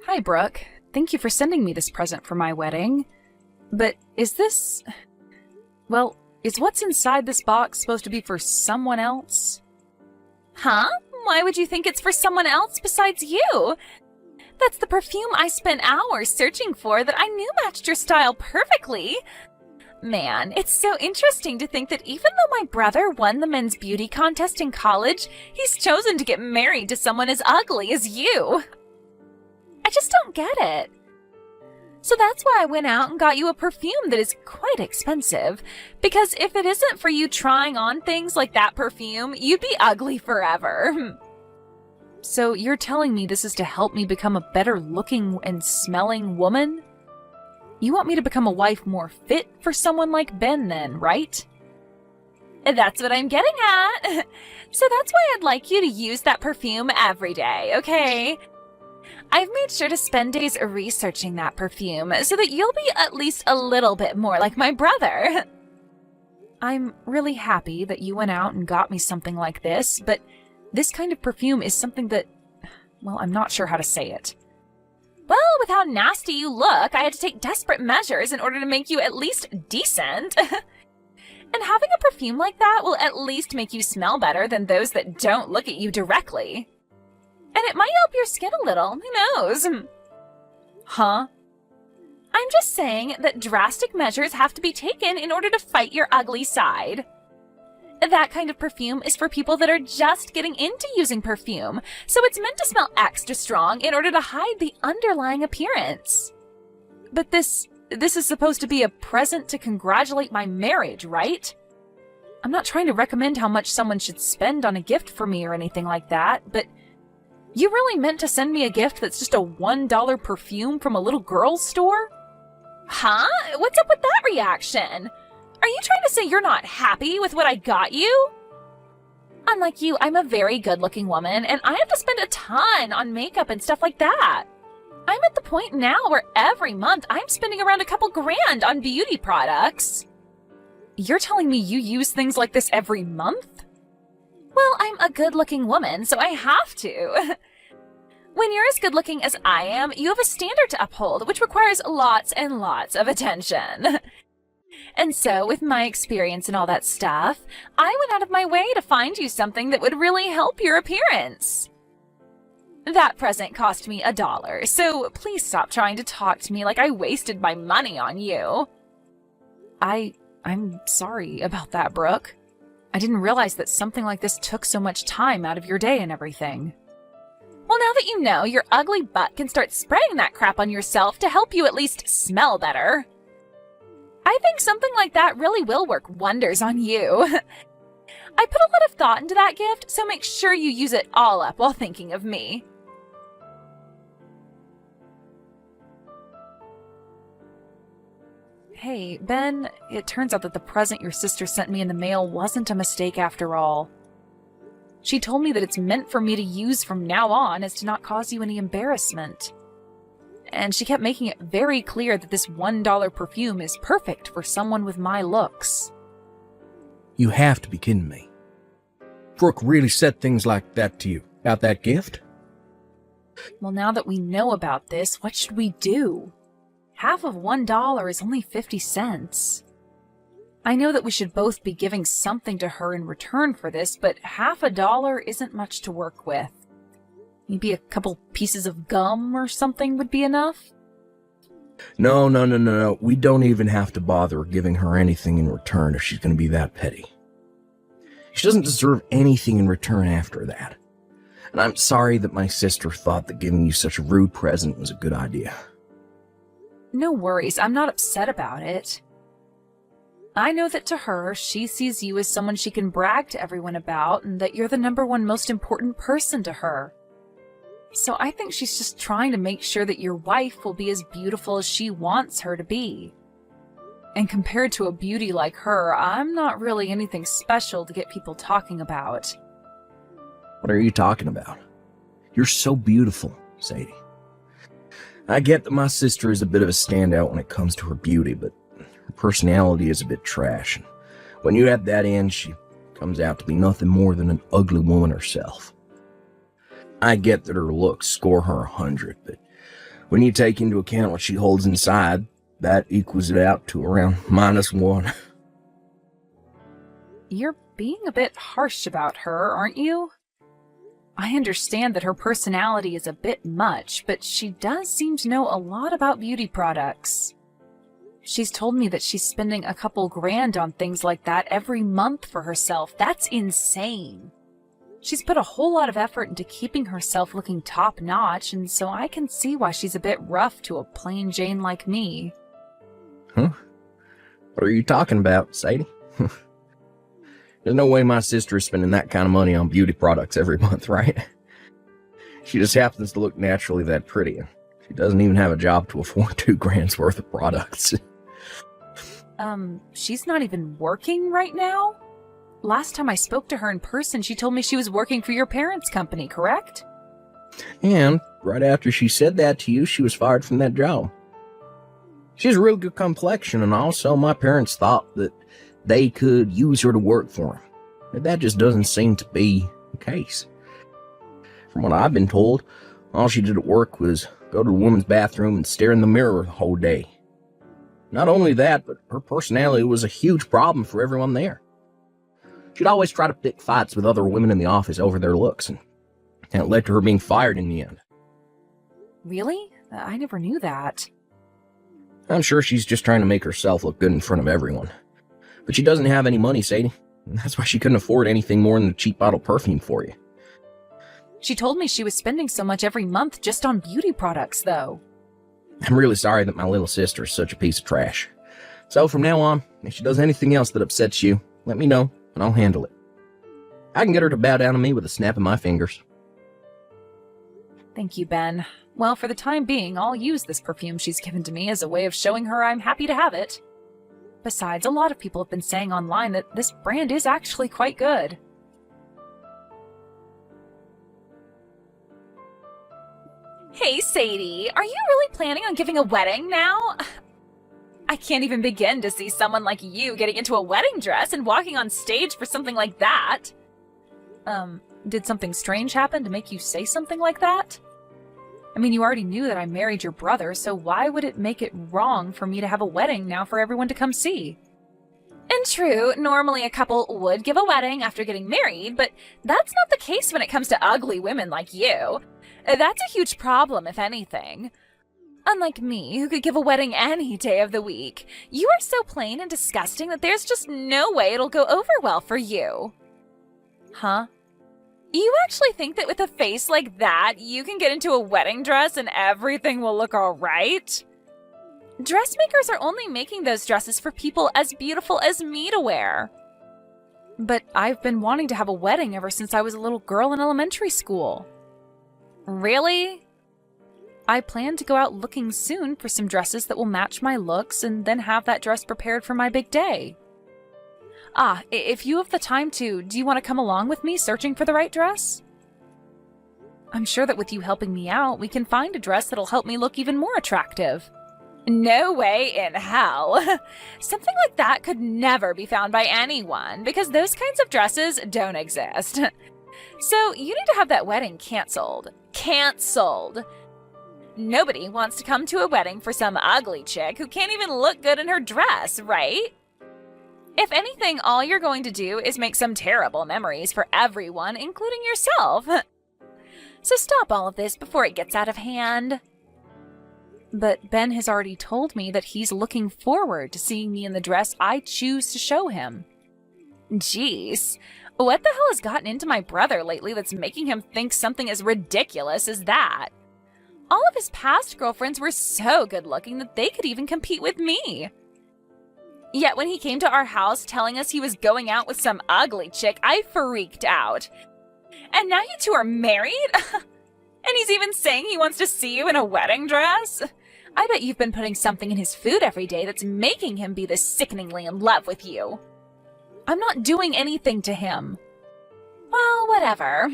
Hi, Brooke. Thank you for sending me this present for my wedding. But is this... Well, is what's inside this box supposed to be for someone else? Huh? Why would you think it's for someone else besides you? That's the perfume I spent hours searching for that I knew matched your style perfectly. Man, it's so interesting to think that even though my brother won the men's beauty contest in college, he's chosen to get married to someone as ugly as you. I just don't get it. So that's why I went out and got you a perfume that is quite expensive. Because if it isn't for you trying on things like that perfume, you'd be ugly forever. So you're telling me this is to help me become a better looking and smelling woman? You want me to become a wife more fit for someone like Ben then, right? That's what I'm getting at. So that's why I'd like you to use that perfume every day, okay? I've made sure to spend days researching that perfume so that you'll be at least a little bit more like my brother. I'm really happy that you went out and got me something like this, but this kind of perfume is something that, well, I'm not sure how to say it. Well, with how nasty you look, I had to take desperate measures in order to make you at least decent. And having a perfume like that will at least make you smell better than those that don't look at you directly. And it might help your skin a little, who knows? Huh? I'm just saying that drastic measures have to be taken in order to fight your ugly side. That kind of perfume is for people that are just getting into using perfume, so it's meant to smell extra strong in order to hide the underlying appearance. But this is supposed to be a present to congratulate my marriage, right? I'm not trying to recommend how much someone should spend on a gift for me or anything like that, but you really meant to send me a gift that's just a $1 perfume from a little girl's store? Huh? What's up with that reaction? Are you trying to say you're not happy with what I got you? Unlike you, I'm a very good-looking woman, and I have to spend a ton on makeup and stuff like that. I'm at the point now where every month I'm spending around a couple grand on beauty products. You're telling me you use things like this every month? Well, I'm a good-looking woman, so I have to. When you're as good-looking as I am, you have a standard to uphold, which requires lots and lots of attention. And so, with my experience and all that stuff, I went out of my way to find you something that would really help your appearance. That present cost me $1, so please stop trying to talk to me like I wasted my money on you. I'm sorry about that, Brooke. I didn't realize that something like this took so much time out of your day and everything. Well, now that you know, your ugly butt can start spraying that crap on yourself to help you at least smell better. I think something like that really will work wonders on you. I put a lot of thought into that gift, so make sure you use it all up while thinking of me. Hey, Ben, it turns out that the present your sister sent me in the mail wasn't a mistake after all. She told me that it's meant for me to use from now on as to not cause you any embarrassment. And she kept making it very clear that this $1 perfume is perfect for someone with my looks. You have to be kidding me. Brooke really said things like that to you about that gift? Well, now that we know about this, what should we do? Half of $1 is only 50 cents. I know that we should both be giving something to her in return for this, but half a dollar isn't much to work with. Maybe a couple pieces of gum or something would be enough? No. We don't even have to bother giving her anything in return if she's going to be that petty. She doesn't deserve anything in return after that. And I'm sorry that my sister thought that giving you such a rude present was a good idea. No worries, I'm not upset about it. I know that to her, she sees you as someone she can brag to everyone about, and that you're the #1 most important person to her. So I think she's just trying to make sure that your wife will be as beautiful as she wants her to be. And compared to a beauty like her, I'm not really anything special to get people talking about. What are you talking about? You're so beautiful, Sadie. I get that my sister is a bit of a standout when it comes to her beauty, but her personality is a bit trash. And when you add that in, she comes out to be nothing more than an ugly woman herself. I get that her looks score her 100, but When you take into account what she holds inside, that equals it out to around -1. You're being a bit harsh about her, aren't you? I understand that her personality is a bit much, but she does seem to know a lot about beauty products. She's told me that she's spending a couple grand on things like that every month for herself. That's insane. She's put a whole lot of effort into keeping herself looking top-notch, and so I can see why she's a bit rough to a plain Jane like me. Huh? What are you talking about, Sadie? There's no way my sister is spending that kind of money on beauty products every month, right? She just happens to look naturally that pretty. She doesn't even have a job to afford 2 grand's worth of products. She's not even working right now? Last time I spoke to her in person, she told me she was working for your parents' company, correct? And right after she said that to you, she was fired from that job. She has a real good complexion, and also my parents thought that they could use her to work for them. But that just doesn't seem to be the case. From what I've been told, all she did at work was go to the woman's bathroom and stare in the mirror the whole day. Not only that, but her personality was a huge problem for everyone there. She'd always try to pick fights with other women in the office over their looks, and it led to her being fired in the end. Really? I never knew that. I'm sure she's just trying to make herself look good in front of everyone. But she doesn't have any money, Sadie. And that's why she couldn't afford anything more than a cheap bottle of perfume for you. She told me she was spending so much every month just on beauty products, though. I'm really sorry that my little sister is such a piece of trash. So from now on, if she does anything else that upsets you, let me know, and I'll handle it. I can get her to bow down to me with a snap of my fingers. Thank you, Ben. Well, for the time being, I'll use this perfume she's given to me as a way of showing her I'm happy to have it. Besides, a lot of people have been saying online that this brand is actually quite good. Hey, Sadie, are you really planning on giving a wedding now? I can't even begin to see someone like you getting into a wedding dress and walking on stage for something like that. Did something strange happen to make you say something like that? I mean, you already knew that I married your brother, so why would it make it wrong for me to have a wedding now for everyone to come see? And true, normally a couple would give a wedding after getting married, but that's not the case when it comes to ugly women like you. That's a huge problem, if anything. Unlike me, who could give a wedding any day of the week, you are so plain and disgusting that there's just no way it'll go over well for you. Huh? You actually think that with a face like that, you can get into a wedding dress and everything will look alright? Dressmakers are only making those dresses for people as beautiful as me to wear. But I've been wanting to have a wedding ever since I was a little girl in elementary school. Really? I plan to go out looking soon for some dresses that will match my looks and then have that dress prepared for my big day. If you have the time to, do you want to come along with me searching for the right dress? I'm sure that with you helping me out, we can find a dress that'll help me look even more attractive. No way in hell. Something like that could never be found by anyone because those kinds of dresses don't exist. So you need to have that wedding canceled. Canceled. Nobody wants to come to a wedding for some ugly chick who can't even look good in her dress, right? If anything, all you're going to do is make some terrible memories for everyone, including yourself. So stop all of this before it gets out of hand. But Ben has already told me that he's looking forward to seeing me in the dress I choose to show him. Jeez, what the hell has gotten into my brother lately that's making him think something as ridiculous as that? All of his past girlfriends were so good looking that they could even compete with me. Yet when he came to our house telling us he was going out with some ugly chick, I freaked out. And now you two are married? And he's even saying he wants to see you in a wedding dress? I bet you've been putting something in his food every day that's making him be this sickeningly in love with you. I'm not doing anything to him. Well, whatever.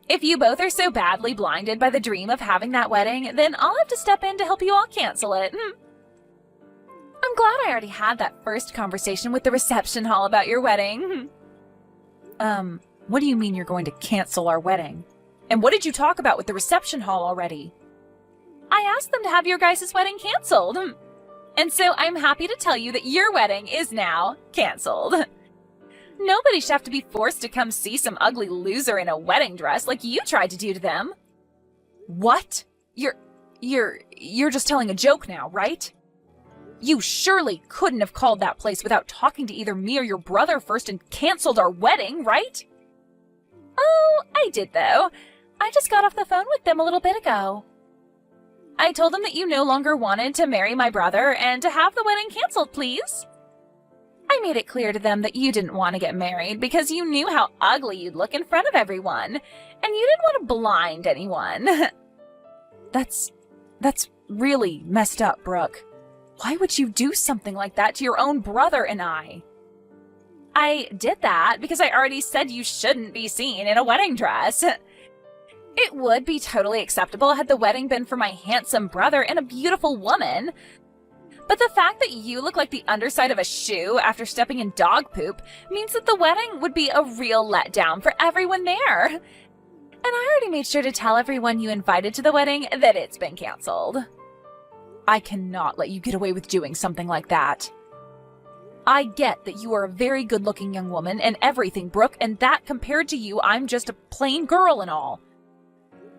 If you both are so badly blinded by the dream of having that wedding, then I'll have to step in to help you all cancel it. I'm glad I already had that first conversation with the reception hall about your wedding. What do you mean you're going to cancel our wedding? And what did you talk about with the reception hall already? I asked them to have your guys' wedding canceled. And so I'm happy to tell you that your wedding is now canceled. Nobody should have to be forced to come see some ugly loser in a wedding dress like you tried to do to them. What? You're just telling a joke now, right? You surely couldn't have called that place without talking to either me or your brother first and canceled our wedding, right? Oh, I did though. I just got off the phone with them a little bit ago. I told them that you no longer wanted to marry my brother and to have the wedding canceled, please. I made it clear to them that you didn't want to get married because you knew how ugly you'd look in front of everyone, and you didn't want to blind anyone. That's really messed up, Brooke. Why would you do something like that to your own brother and I? I did that because I already said you shouldn't be seen in a wedding dress. It would be totally acceptable had the wedding been for my handsome brother and a beautiful woman. But the fact that you look like the underside of a shoe after stepping in dog poop means that the wedding would be a real letdown for everyone there. And I already made sure to tell everyone you invited to the wedding that it's been canceled. I cannot let you get away with doing something like that. I get that you are a very good-looking young woman and everything, Brooke, and that compared to you, I'm just a plain girl and all.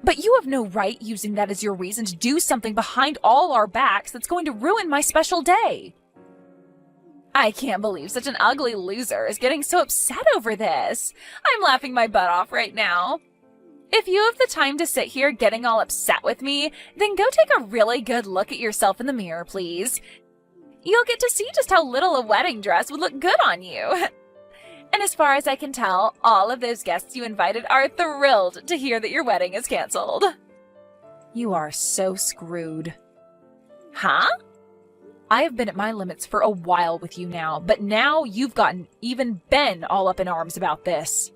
But you have no right using that as your reason to do something behind all our backs that's going to ruin my special day. I can't believe such an ugly loser is getting so upset over this. I'm laughing my butt off right now. If you have the time to sit here getting all upset with me, then go take a really good look at yourself in the mirror, please. You'll get to see just how little a wedding dress would look good on you. And as far as I can tell, all of those guests you invited are thrilled to hear that your wedding is canceled. You are so screwed. Huh? I have been at my limits for a while with you now, but now you've gotten even Ben all up in arms about this.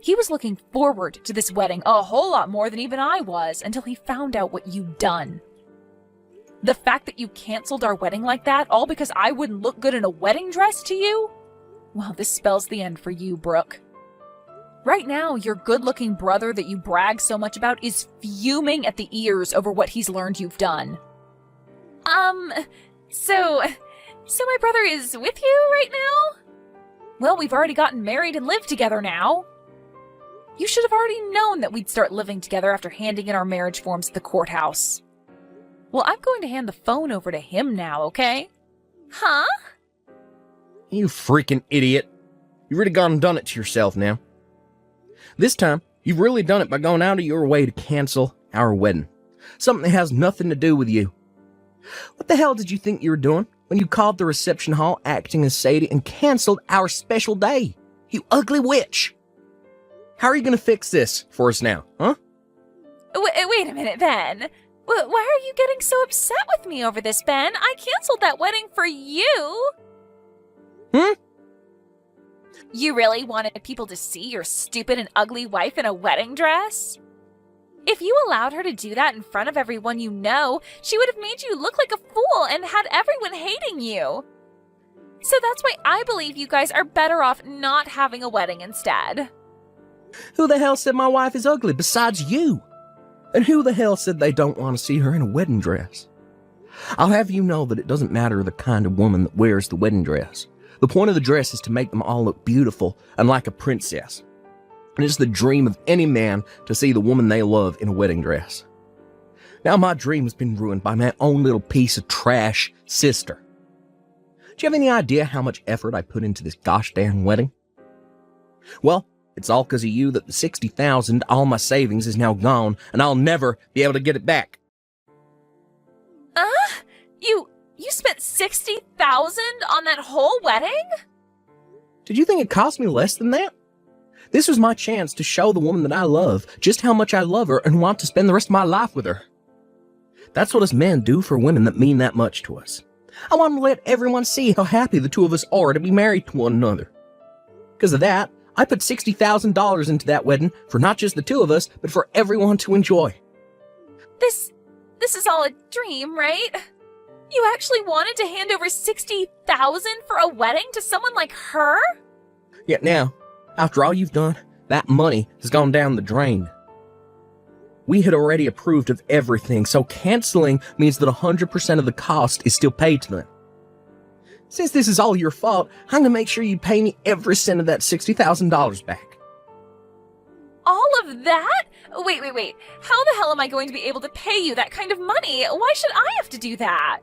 He was looking forward to this wedding a whole lot more than even I was until he found out what you'd done. The fact that you canceled our wedding like that, all because I wouldn't look good in a wedding dress to you? Well, this spells the end for you, Brooke. Right now, your good-looking brother that you brag so much about is fuming at the ears over what he's learned you've done. So my brother is with you right now? Well, we've already gotten married and live together now. You should have already known that we'd start living together after handing in our marriage forms at the courthouse. Well, I'm going to hand the phone over to him now, okay? Huh? You freaking idiot. You've really gone and done it to yourself now. This time, you've really done it by going out of your way to cancel our wedding. Something that has nothing to do with you. What the hell did you think you were doing when you called the reception hall acting as Sadie and canceled our special day? You ugly witch! How are you going to fix this for us now, huh? Wait a minute, Ben. Why are you getting so upset with me over this, Ben? I canceled that wedding for you. You really wanted people to see your stupid and ugly wife in a wedding dress? If you allowed her to do that in front of everyone you know, she would have made you look like a fool and had everyone hating you. So that's why I believe you guys are better off not having a wedding instead. Who the hell said my wife is ugly besides you? And who the hell said they don't want to see her in a wedding dress? I'll have you know that it doesn't matter the kind of woman that wears the wedding dress. The point of the dress is to make them all look beautiful and like a princess. And it's the dream of any man to see the woman they love in a wedding dress. Now my dream has been ruined by my own little piece of trash sister. Do you have any idea how much effort I put into this gosh darn wedding? Well, it's all because of you that the $60,000, all my savings, is now gone, and I'll never be able to get it back. You spent $60,000 on that whole wedding? Did you think it cost me less than that? This was my chance to show the woman that I love just how much I love her and want to spend the rest of my life with her. That's what us men do for women that mean that much to us. I want to let everyone see how happy the two of us are to be married to one another. Because of that, I put $60,000 into that wedding for not just the two of us, but for everyone to enjoy. This is all a dream, right? You actually wanted to hand over $60,000 for a wedding to someone like her? Yet now, after all you've done, that money has gone down the drain. We had already approved of everything, so canceling means that 100% of the cost is still paid to them. Since this is all your fault, I'm gonna make sure you pay me every cent of that $60,000 back. All of that? Wait. How the hell am I going to be able to pay you that kind of money? Why should I have to do that?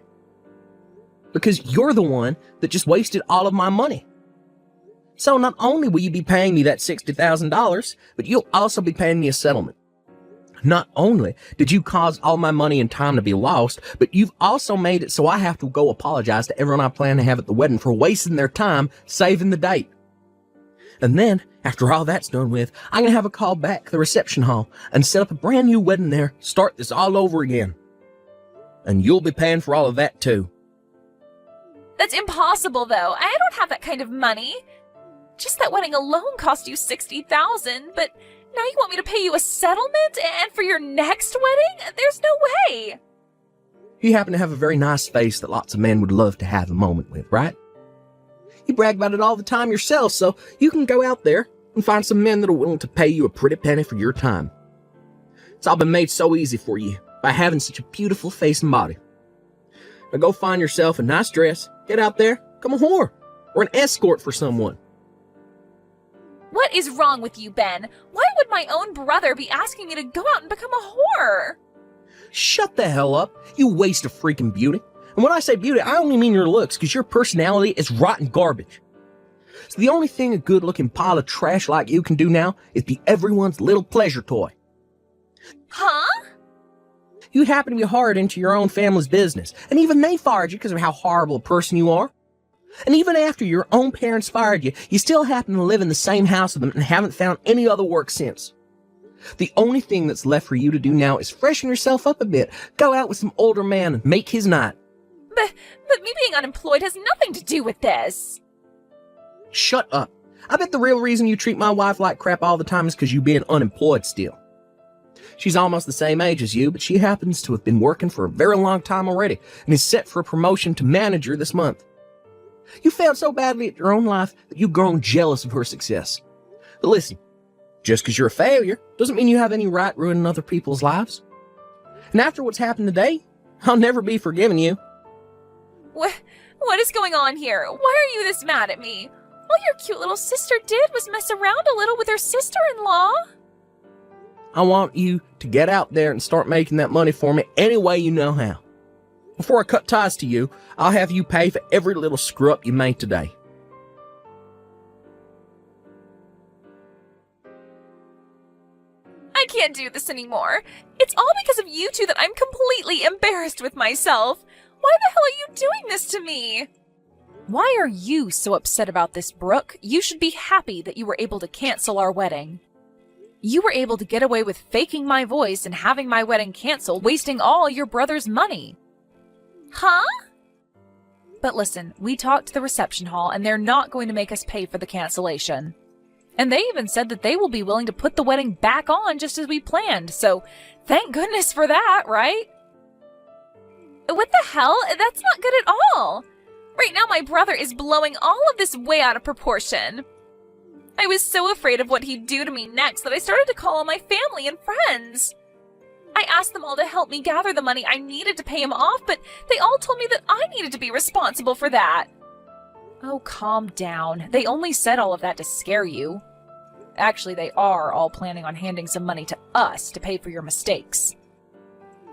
Because you're the one that just wasted all of my money. So not only will you be paying me that $60,000, but you'll also be paying me a settlement. Not only did you cause all my money and time to be lost, but you've also made it so I have to go apologize to everyone I plan to have at the wedding for wasting their time saving the date. And then, after all that's done with, I'm gonna have a call back to the reception hall and set up a brand new wedding there, start this all over again. And you'll be paying for all of that too. That's impossible, though. I don't have that kind of money. Just that wedding alone cost you $60,000, but now you want me to pay you a settlement and for your next wedding? There's no way. You happen to have a very nice face that lots of men would love to have a moment with, right? You brag about it all the time yourself, so you can go out there and find some men that are willing to pay you a pretty penny for your time. It's all been made so easy for you by having such a beautiful face and body. Now go find yourself a nice dress, get out there, become a whore, or an escort for someone. What is wrong with you, Ben? Why would my own brother be asking me to go out and become a whore? Shut the hell up, you waste of freaking beauty. And when I say beauty, I only mean your looks, because your personality is rotten garbage. So the only thing a good-looking pile of trash like you can do now is be everyone's little pleasure toy. Huh? You happen to be hired into your own family's business, and even they fired you because of how horrible a person you are. And even after your own parents fired you, you still happen to live in the same house with them and haven't found any other work since. The only thing that's left for you to do now is freshen yourself up a bit, go out with some older man and make his night. But me being unemployed has nothing to do with this. Shut up. I bet the real reason you treat my wife like crap all the time is because you being unemployed still. She's almost the same age as you, but she happens to have been working for a very long time already and is set for a promotion to manager this month. You failed so badly at your own life that you've grown jealous of her success. But listen, just because you're a failure doesn't mean you have any right ruining other people's lives. And after what's happened today, I'll never be forgiving you. What is going on here? Why are you this mad at me? All your cute little sister did was mess around a little with her sister-in-law. I want you to get out there and start making that money for me any way you know how. Before I cut ties to you, I'll have you pay for every little screw-up you made today. I can't do this anymore. It's all because of you two that I'm completely embarrassed with myself. Why the hell are you doing this to me? Why are you so upset about this, Brooke? You should be happy that you were able to cancel our wedding. You were able to get away with faking my voice and having my wedding canceled, wasting all your brother's money. Huh? But listen, we talked to the reception hall and they're not going to make us pay for the cancellation. And they even said that they will be willing to put the wedding back on just as we planned, so thank goodness for that, right? What the hell? That's not good at all. Right now my brother is blowing all of this way out of proportion. I was so afraid of what he'd do to me next that I started to call all my family and friends. I asked them all to help me gather the money I needed to pay him off, but they all told me that I needed to be responsible for that. Oh, calm down. They only said all of that to scare you. Actually, they are all planning on handing some money to us to pay for your mistakes.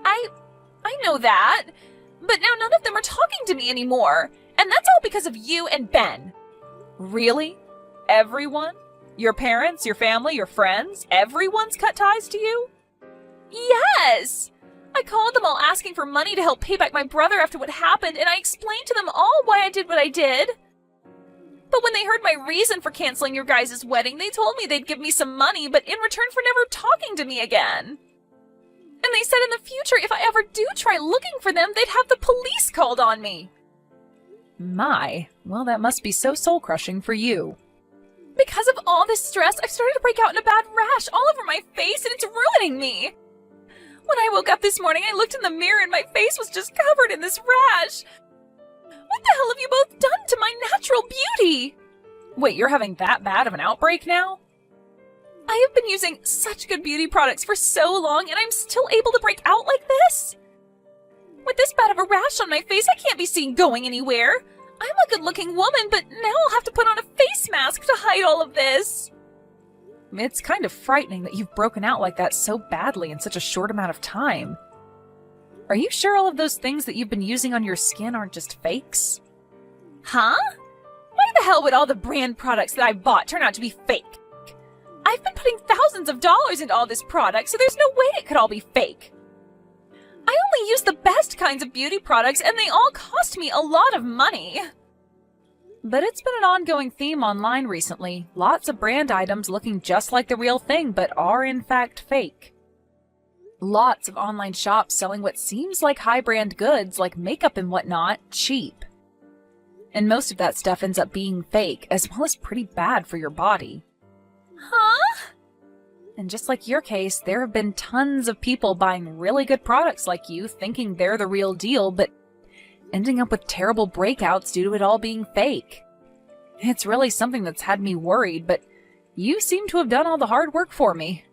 I know that, but now none of them are talking to me anymore, and that's all because of you and Ben. Really? Everyone? Your parents, your family, your friends? Everyone's cut ties to you? Yes! I called them all asking for money to help pay back my brother after what happened, and I explained to them all why I did what I did. But when they heard my reason for canceling your guys' wedding, they told me they'd give me some money, but in return for never talking to me again. And they said in the future, if I ever do try looking for them, they'd have the police called on me. My, well, that must be so soul-crushing for you. Because of all this stress, I've started to break out in a bad rash all over my face, and it's ruining me. When I woke up this morning, I looked in the mirror and my face was just covered in this rash. What the hell have you both done to my natural beauty? Wait, you're having that bad of an outbreak now? I have been using such good beauty products for so long, and I'm still able to break out like this? With this bad of a rash on my face, I can't be seen going anywhere. I'm a good-looking woman, but now I'll have to put on a face mask to hide all of this. It's kind of frightening that you've broken out like that so badly in such a short amount of time. Are you sure all of those things that you've been using on your skin aren't just fakes? Huh? Why the hell would all the brand products that I've bought turn out to be fake? I've been putting thousands of dollars into all this product, so there's no way it could all be fake. I only use the best kinds of beauty products, and they all cost me a lot of money. But it's been an ongoing theme online recently. Lots of brand items looking just like the real thing, but are in fact fake. Lots of online shops selling what seems like high-brand goods, like makeup and whatnot, cheap. And most of that stuff ends up being fake, as well as pretty bad for your body. Huh? And just like your case, there have been tons of people buying really good products like you, thinking they're the real deal, but ending up with terrible breakouts due to it all being fake. It's really something that's had me worried, but you seem to have done all the hard work for me.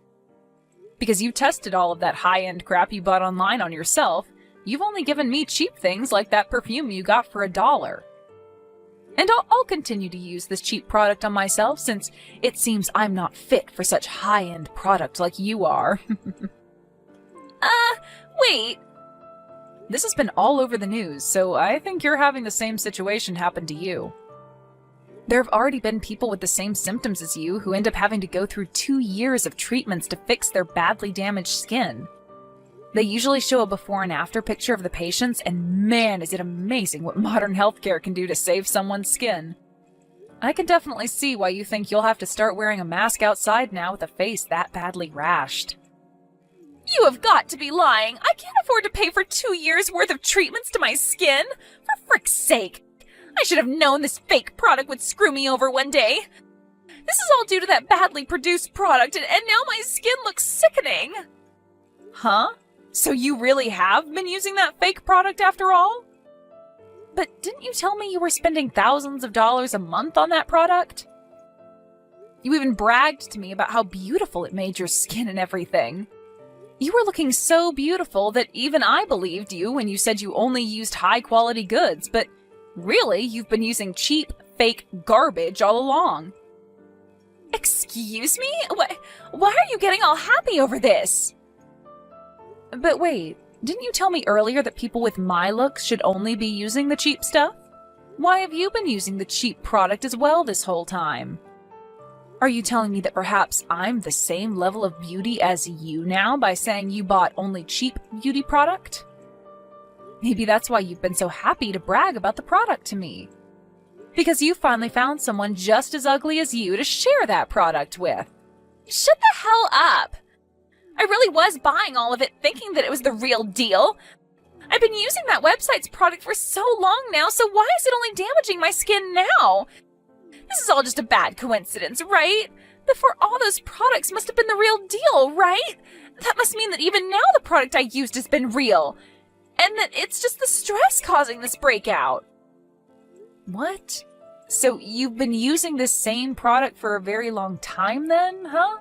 Because you tested all of that high-end crap you bought online on yourself, you've only given me cheap things like that perfume you got for $1. And I'll continue to use this cheap product on myself since it seems I'm not fit for such high-end product like you are. Wait. This has been all over the news, so I think you're having the same situation happen to you. There have already been people with the same symptoms as you who end up having to go through 2 years of treatments to fix their badly damaged skin. They usually show a before and after picture of the patients, and man, is it amazing what modern healthcare can do to save someone's skin. I can definitely see why you think you'll have to start wearing a mask outside now with a face that badly rashed. You have got to be lying. I can't afford to pay for 2 years' worth of treatments to my skin. For frick's sake. I should have known this fake product would screw me over one day. This is all due to that badly produced product, and now my skin looks sickening. Huh? So you really have been using that fake product after all? But didn't you tell me you were spending thousands of dollars a month on that product? You even bragged to me about how beautiful it made your skin and everything. You were looking so beautiful that even I believed you when you said you only used high-quality goods, but really, you've been using cheap, fake garbage all along. Excuse me? Why are you getting all happy over this? But wait, didn't you tell me earlier that people with my looks should only be using the cheap stuff? Why have you been using the cheap product as well this whole time? Are you telling me that perhaps I'm the same level of beauty as you now by saying you bought only cheap beauty product? Maybe that's why you've been so happy to brag about the product to me. Because you finally found someone just as ugly as you to share that product with. Shut the hell up! I really was buying all of it thinking that it was the real deal. I've been using that website's product for so long now, so why is it only damaging my skin now? This is all just a bad coincidence, right? Before all those products must have been the real deal, right? That must mean that even now the product I used has been real. And that it's just the stress causing this breakout. What? So you've been using this same product for a very long time then, huh?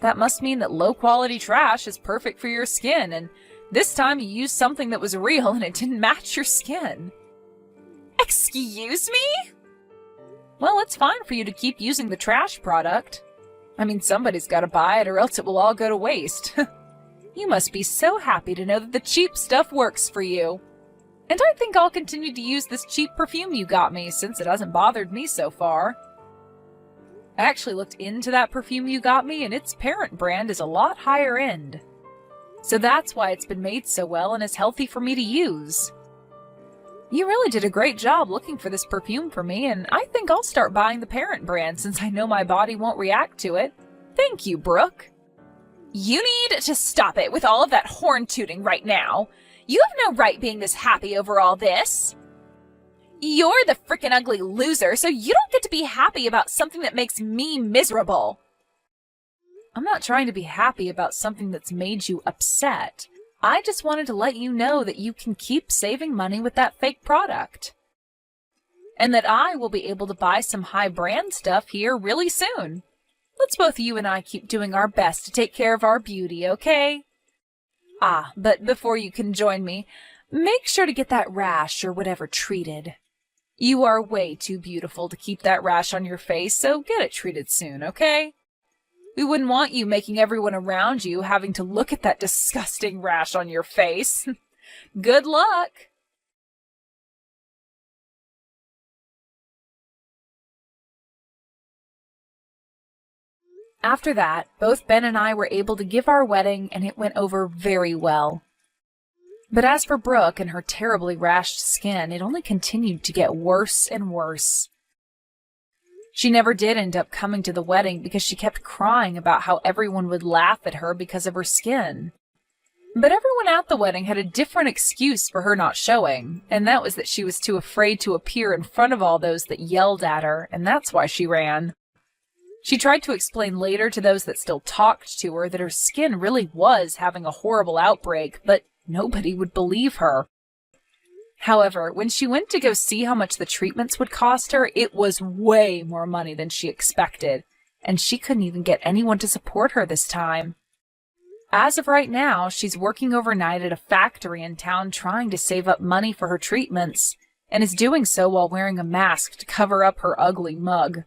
That must mean that low-quality trash is perfect for your skin, and this time you used something that was real and it didn't match your skin. Excuse me? Well, it's fine for you to keep using the trash product. I mean, somebody's got to buy it or else it will all go to waste. You must be so happy to know that the cheap stuff works for you. And I think I'll continue to use this cheap perfume you got me since it hasn't bothered me so far. I actually looked into that perfume you got me, and its parent brand is a lot higher end. So that's why it's been made so well and is healthy for me to use. You really did a great job looking for this perfume for me, and I think I'll start buying the parent brand since I know my body won't react to it. Thank you, Brooke. You need to stop it with all of that horn tooting right now. You have no right being this happy over all this. You're the frickin' ugly loser, so you don't get to be happy about something that makes me miserable. I'm not trying to be happy about something that's made you upset. I just wanted to let you know that you can keep saving money with that fake product. And that I will be able to buy some high brand stuff here really soon. Let's both you and I keep doing our best to take care of our beauty, okay? Ah, but before you can join me, make sure to get that rash or whatever treated. You are way too beautiful to keep that rash on your face, so get it treated soon, okay? We wouldn't want you making everyone around you having to look at that disgusting rash on your face. Good luck! After that, both Ben and I were able to give our wedding, and it went over very well. But as for Brooke and her terribly rashed skin, it only continued to get worse and worse. She never did end up coming to the wedding because she kept crying about how everyone would laugh at her because of her skin. But everyone at the wedding had a different excuse for her not showing, and that was that she was too afraid to appear in front of all those that yelled at her, and that's why she ran. She tried to explain later to those that still talked to her that her skin really was having a horrible outbreak, but nobody would believe her. However, when she went to go see how much the treatments would cost her, it was way more money than she expected, and she couldn't even get anyone to support her this time. As of right now, she's working overnight at a factory in town trying to save up money for her treatments, and is doing so while wearing a mask to cover up her ugly mug.